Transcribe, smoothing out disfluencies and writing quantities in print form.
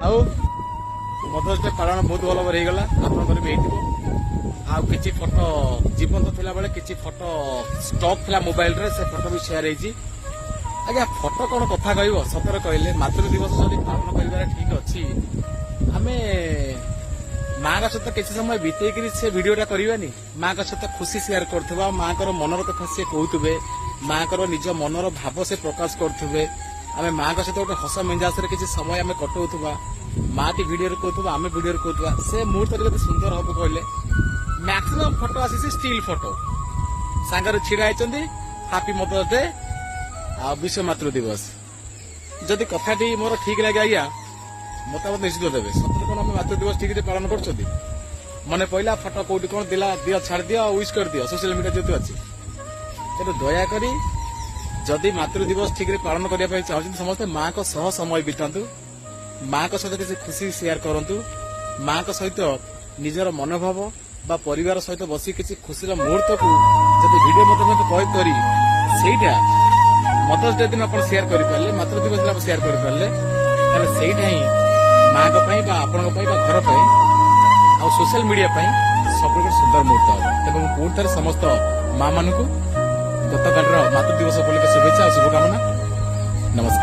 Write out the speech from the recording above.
ଆଉ mother's day ପାଳନ ବହୁତ ଭଲ ଭାବରେ ହେଇଗଲା। ଆପଣଙ୍କର ବି ହେଇଥିବ। ଆଉ କିଛି ଫଟୋ ଜୀବନ୍ତ ଥିଲା ବେଳେ କିଛି ଫଟୋ ଷ୍ଟକ୍ ଥିଲା ମୋବାଇଲରେ, ସେ ଫଟୋ ବି ସେୟାର ହେଇଛି। ଆଜ୍ଞା ଫଟୋ କଣ କଥା କହିବ, ସତରେ କହିଲେ ମାତୃ ଦିବସ ଯଦି ପାଳନ କରିବାରେ ଠିକ ଅଛି, ଆମେ ମାଙ୍କ ସହିତ କିଛି ସମୟ ବିତେଇକିରି ସେ ଭିଡିଓଟା କରିବାନି। ମାଙ୍କ ସହିତ ଖୁସି ସେୟାର କରୁଥିବା, ମାଙ୍କର ମନର କଥା ସେ କହୁଥିବେ, ମାଙ୍କର ନିଜ ମନର ଭାବ ସେ ପ୍ରକାଶ କରୁଥିବେ। ଆମେ ମାଙ୍କ ସହିତ ଗୋଟେ ହସ ମେଞ୍ଜାସରେ କିଛି ସମୟ ଆମେ କଟଉଥିବା, ମାଟି ଭିଡିଓରେ କହୁଥିବା, ଆମେ ଭିଡିଓରେ କହୁଥିବା, ସେ ମୁହୂର୍ତ୍ତରେ କେତେ ସୁନ୍ଦର ହବ କହିଲେ। ମ୍ୟାକ୍ସିମମ୍ ଫଟୋ ଆସିଛି ଷ୍ଟିଲ୍ ଫଟୋ, ସାଙ୍ଗରେ ଛିଡା ହେଇଛନ୍ତି, ହାପି ମଦର୍ସ ଡେ ଆଉ ବିଶ୍ୱ ମାତୃ ଦିବସ। ଯଦି କଥାଟି ମୋର ଠିକ ଲାଗେ ଆଜ୍ଞା ମତାମତ ନିଶ୍ଚିତ ଦେବେ। ସତରେ କଣ ଆମେ ମାତୃ ଦିବସ ଠିକରେ ପାଳନ କରୁଛନ୍ତି? ମନେ ପଇଲା ଫଟୋ କୋଉଠି କଣ ଦିଅ ଛାଡି ଦିଅ, ୱିଶ କରିଦିଅ ସୋସିଆଲ ମିଡିଆ ଯେହେତୁ ଅଛି। ତେଣୁ ଦୟାକରି ଯଦି ମାତୃ ଦିବସ ଠିକରେ ପାଳନ କରିବା ପାଇଁ ଚାହୁଁଛନ୍ତି, ସମସ୍ତେ ମାଙ୍କ ସହ ସମୟ ବିତାନ୍ତୁ, ମାଙ୍କ ସହିତ କିଛି ଖୁସି ସେୟାର କରନ୍ତୁ, ମାଙ୍କ ସହିତ ନିଜର ମନୋଭାବ ବା ପରିବାର ସହିତ ବସି କିଛି ଖୁସିର ମୁହୂର୍ତ୍ତକୁ ଯଦି ଭିଡିଓ ମଧ୍ୟ କଏଦ କରି ସେଇଟା ମଦର୍ସ ଡେ ଦିନ ଆପଣ ସେୟାର କରିପାରିଲେ, ମାତୃ ଦିବସ ଦିନ ଆପଣ ସେୟାର କରିପାରିଲେ, ତାହେଲେ ସେଇଟା ହିଁ ମାଙ୍କ ପାଇଁ ବା ଆପଣଙ୍କ ପାଇଁ ବା ଘର ପାଇଁ ଆଉ ସୋସିଆଲ ମିଡିଆ ପାଇଁ ସବୁଠୁ ସୁନ୍ଦର ମୁହୂର୍ତ୍ତ ହେବ। ତେଣୁ ମୁଁ ପୁଣି ଥରେ ସମସ୍ତ ମା ମାନଙ୍କୁ ଗତକାଲିର ମାତୃ ଦିବସ ଉପଲକ୍ଷେ ଶୁଭେଚ୍ଛା ଆଉ ଶୁଭକାମନା। ନମସ୍କାର।